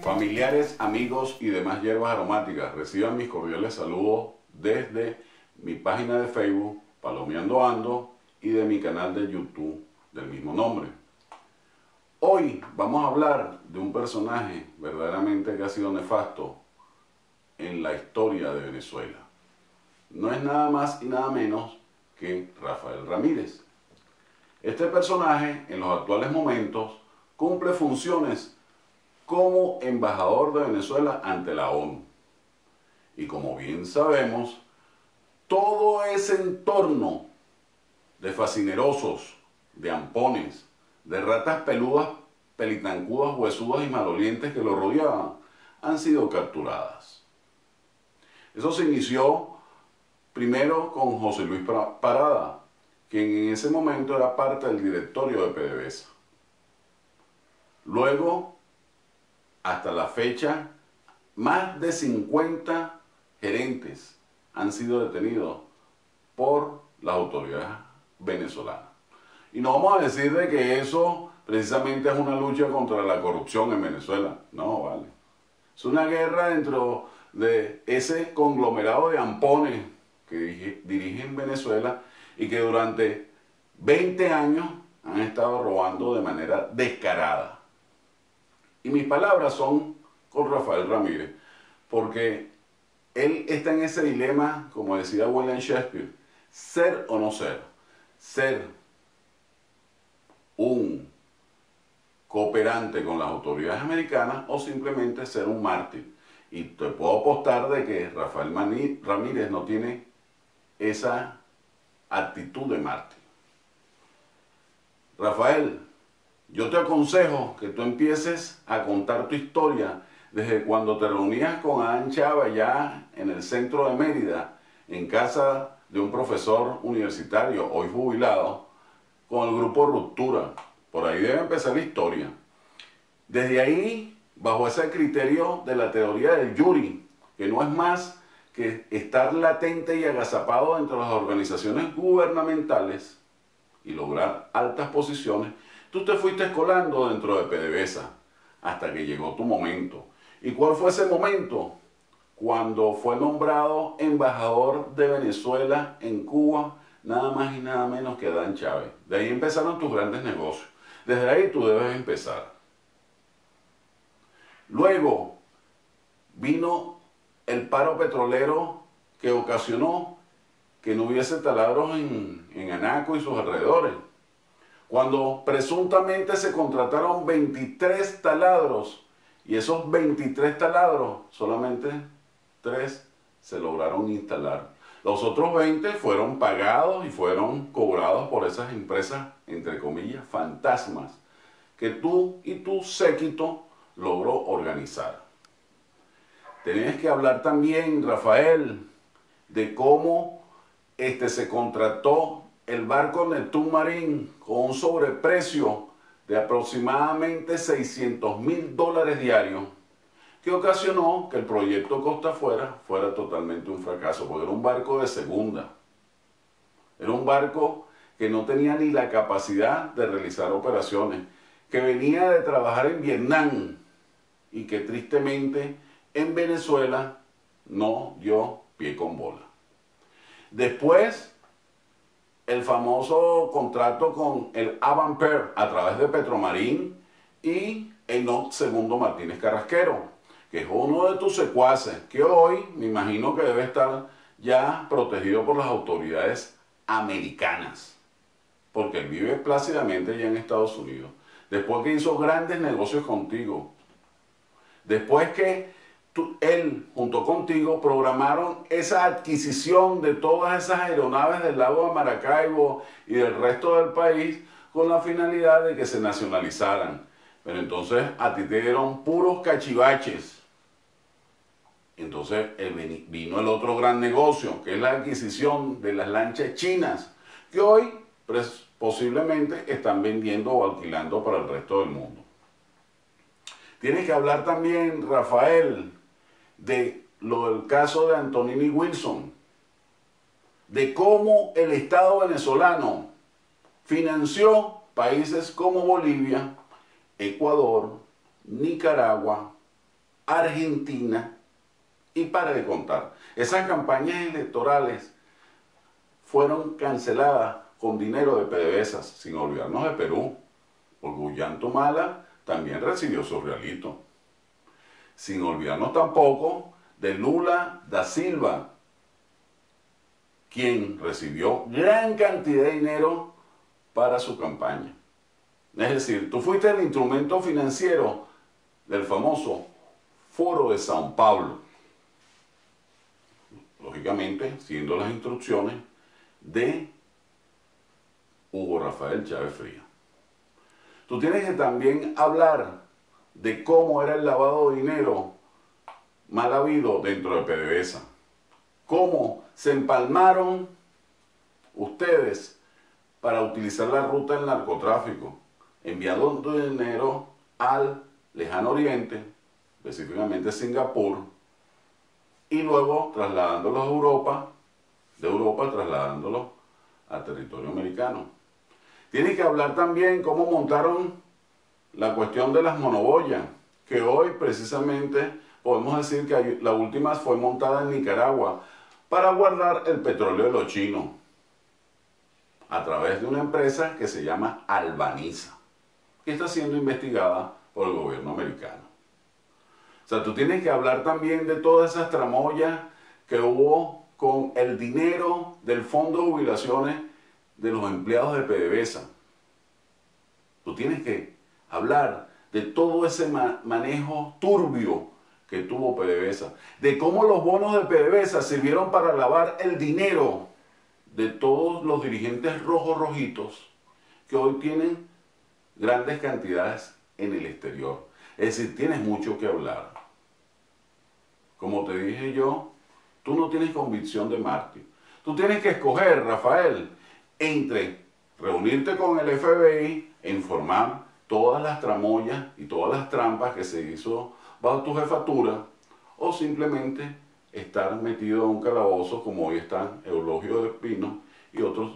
Familiares, amigos y demás hierbas aromáticas, reciban mis cordiales saludos desde mi página de Facebook, Palomeando Ando, y de mi canal de YouTube del mismo nombre. Hoy vamos a hablar de un personaje verdaderamente que ha sido nefasto en la historia de Venezuela. No es nada más y nada menos que Rafael Ramírez. Este personaje, en los actuales momentos, cumple funciones como embajador de Venezuela ante la ONU. Y como bien sabemos, todo ese entorno de fascinerosos, de ampones, de ratas peludas, pelitancudas, huesudas y malolientes que lo rodeaban, han sido capturadas. Eso se inició primero con José Luis Parada, quien en ese momento era parte del directorio de PDVSA. Luego, hasta la fecha, más de 50 gerentes han sido detenidos por las autoridades venezolanas. Y no vamos a decir de que eso precisamente es una lucha contra la corrupción en Venezuela. No, vale. Es una guerra dentro de ese conglomerado de ampones que dirigen Venezuela y que durante 20 años han estado robando de manera descarada. Y mis palabras son con Rafael Ramírez, porque él está en ese dilema, como decía William Shakespeare, ser o no ser. Ser un cooperante con las autoridades americanas o simplemente ser un mártir. Y te puedo apostar de que Rafael Ramírez no tiene esa actitud de mártir. Rafael, yo te aconsejo que tú empieces a contar tu historia desde cuando te reunías con Adán Chávez allá en el centro de Mérida, en casa de un profesor universitario, hoy jubilado, con el grupo Ruptura. Por ahí debe empezar la historia. Desde ahí, bajo ese criterio de la teoría del Yuri, que no es más que estar latente y agazapado dentro de las organizaciones gubernamentales y lograr altas posiciones, tú te fuiste colando dentro de PDVSA hasta que llegó tu momento. ¿Y cuál fue ese momento? Cuando fue nombrado embajador de Venezuela en Cuba, nada más y nada menos que Adán Chávez. De ahí empezaron tus grandes negocios. Desde ahí tú debes empezar. Luego vino el paro petrolero que ocasionó que no hubiese taladros en Anaco y sus alrededores. Cuando presuntamente se contrataron 23 taladros y esos 23 taladros, solamente 3 se lograron instalar. Los otros 20 fueron pagados y fueron cobrados por esas empresas, entre comillas, fantasmas, que tú y tu séquito logró organizar. Tenés que hablar también, Rafael, de cómo se contrató el barco Neptune Marine con un sobreprecio de aproximadamente $600.000 diarios, que ocasionó que el proyecto Costa Afuera fuera totalmente un fracaso, porque era un barco de segunda. Era un barco que no tenía ni la capacidad de realizar operaciones, que venía de trabajar en Vietnam y que tristemente en Venezuela no dio pie con bola. Después, el famoso contrato con el Avanper a través de Petromarín y Enoc Segundo Martínez Carrasquero, que es uno de tus secuaces, que hoy me imagino que debe estar ya protegido por las autoridades americanas, porque él vive plácidamente ya en Estados Unidos, después que hizo grandes negocios contigo, después que él junto contigo programaron esa adquisición de todas esas aeronaves del lago de Maracaibo y del resto del país con la finalidad de que se nacionalizaran. Pero entonces a ti te dieron puros cachivaches. Entonces vino el otro gran negocio, que es la adquisición de las lanchas chinas, que hoy posiblemente están vendiendo o alquilando para el resto del mundo. Tienes que hablar también, Rafael, de lo del caso de Antonini Wilson, de cómo el Estado venezolano financió países como Bolivia, Ecuador, Nicaragua, Argentina y para de contar. Esas campañas electorales fueron canceladas con dinero de PDVSA, sin olvidarnos de Perú, porque Ollanta también recibió su realito. Sin olvidarnos tampoco de Lula da Silva, quien recibió gran cantidad de dinero para su campaña. Es decir, tú fuiste el instrumento financiero del famoso Foro de São Paulo, lógicamente siguiendo las instrucciones de Hugo Rafael Chávez Frías. Tú tienes que también hablar de cómo era el lavado de dinero mal habido dentro de PDVSA. Cómo se empalmaron ustedes para utilizar la ruta del narcotráfico, enviando dinero al lejano oriente, específicamente Singapur, y luego trasladándolos a Europa, de Europa trasladándolos al territorio americano. Tiene que hablar también cómo montaron la cuestión de las monoboyas, que hoy precisamente podemos decir que la última fue montada en Nicaragua para guardar el petróleo de los chinos a través de una empresa que se llama Albaniza, que está siendo investigada por el gobierno americano. O sea, tú tienes que hablar también de todas esas tramoyas que hubo con el dinero del fondo de jubilaciones de los empleados de PDVSA. Tú tienes que hablar de todo ese manejo turbio que tuvo PDVSA, de cómo los bonos de PDVSA sirvieron para lavar el dinero de todos los dirigentes rojitos que hoy tienen grandes cantidades en el exterior. Es decir, tienes mucho que hablar. Como te dije yo, tú no tienes convicción de mártir. Tú tienes que escoger, Rafael, entre reunirte con el FBI e informar todas las tramoyas y todas las trampas que se hizo bajo tu jefatura, o simplemente estar metido en un calabozo como hoy están Eulogio de Espino y otros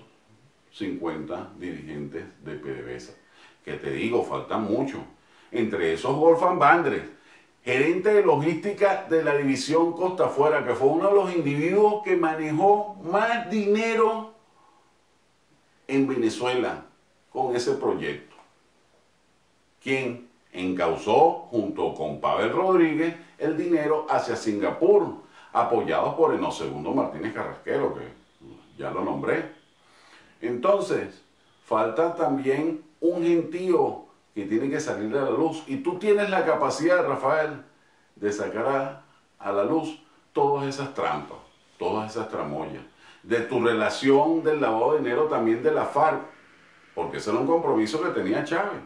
50 dirigentes de PDVSA. Que te digo, faltan muchos. Entre esos Wolfgang Vandres, gerente de logística de la división Costa Afuera, que fue uno de los individuos que manejó más dinero en Venezuela con ese proyecto, quien encauzó junto con Pavel Rodríguez el dinero hacia Singapur, apoyados por el segundo Martínez Carrasquero, que ya lo nombré. Entonces, falta también un gentío que tiene que salir a la luz, y tú tienes la capacidad, Rafael, de sacar a la luz todas esas trampas, todas esas tramoyas, de tu relación del lavado de dinero también de la FARC, porque ese era un compromiso que tenía Chávez,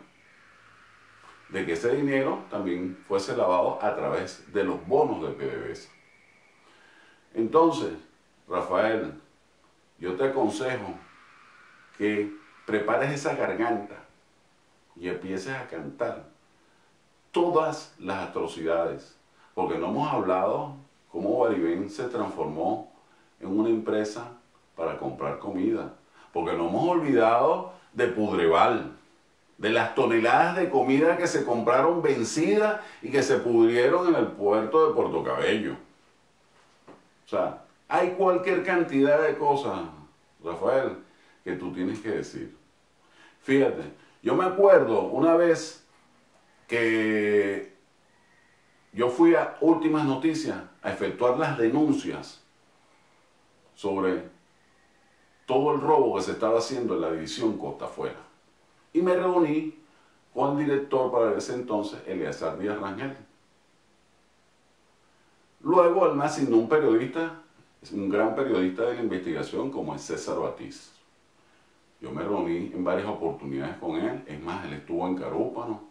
de que ese dinero también fuese lavado a través de los bonos de PDVSA. Entonces, Rafael, yo te aconsejo que prepares esa garganta y empieces a cantar todas las atrocidades, porque no hemos hablado cómo Baribén se transformó en una empresa para comprar comida, porque no hemos olvidado de Pudreval, de las toneladas de comida que se compraron vencidas y que se pudrieron en el puerto de Puerto Cabello. O sea, hay cualquier cantidad de cosas, Rafael, que tú tienes que decir. Fíjate, yo me acuerdo una vez que yo fui a Últimas Noticias a efectuar las denuncias sobre todo el robo que se estaba haciendo en la división Costa Afuera. Y me reuní con el director para ese entonces, Eleazar Díaz Rangel. Luego él me asignó un periodista, un gran periodista de la investigación como es César Batiz. Yo me reuní en varias oportunidades con él, es más, él estuvo en Carúpano,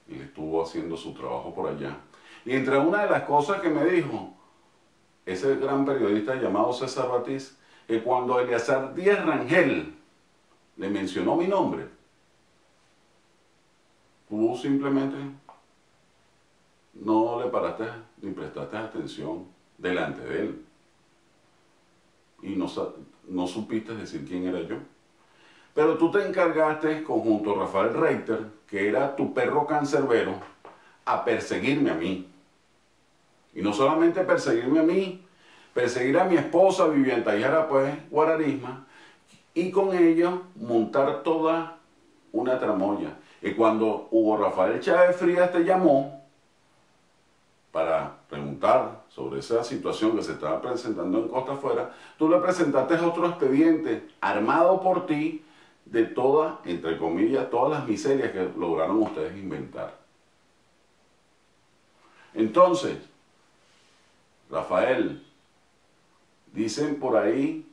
él estuvo haciendo su trabajo por allá. Y entre una de las cosas que me dijo ese gran periodista llamado César Batiz, que cuando Eleazar Díaz Rangel le mencionó mi nombre, tú simplemente no le paraste ni prestaste atención delante de él. Y no supiste decir quién era yo. Pero tú te encargaste, conjunto a Rafael Reiter, que era tu perro cancerbero, a perseguirme a mí. Y no solamente perseguirme a mí, perseguir a mi esposa Vivian Tayara, pues, Guararisma, y con ello montar toda una tramoya. Y cuando Hugo Rafael Chávez Frías te llamó para preguntar sobre esa situación que se estaba presentando en Costa Afuera, tú le presentaste otro expediente armado por ti de todas, entre comillas, todas las miserias que lograron ustedes inventar. Entonces, Rafael, dicen por ahí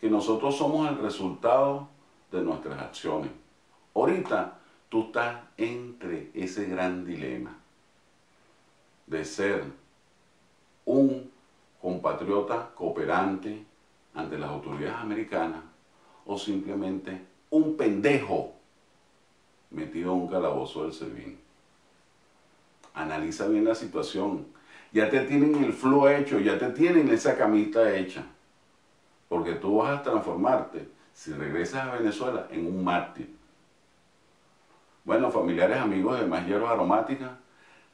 que nosotros somos el resultado de nuestras acciones. Ahorita tú estás entre ese gran dilema de ser un compatriota cooperante ante las autoridades americanas o simplemente un pendejo metido en un calabozo del SEBIN. Analiza bien la situación. Ya te tienen el flu hecho, ya te tienen esa camita hecha. Porque tú vas a transformarte, si regresas a Venezuela, en un mártir. Bueno, familiares, amigos de Más Hierbas Aromáticas,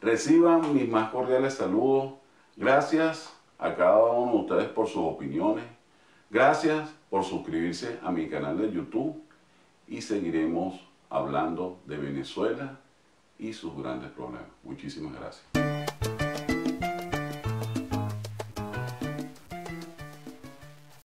reciban mis más cordiales saludos. Gracias a cada uno de ustedes por sus opiniones. Gracias por suscribirse a mi canal de YouTube. Y seguiremos hablando de Venezuela y sus grandes problemas. Muchísimas gracias.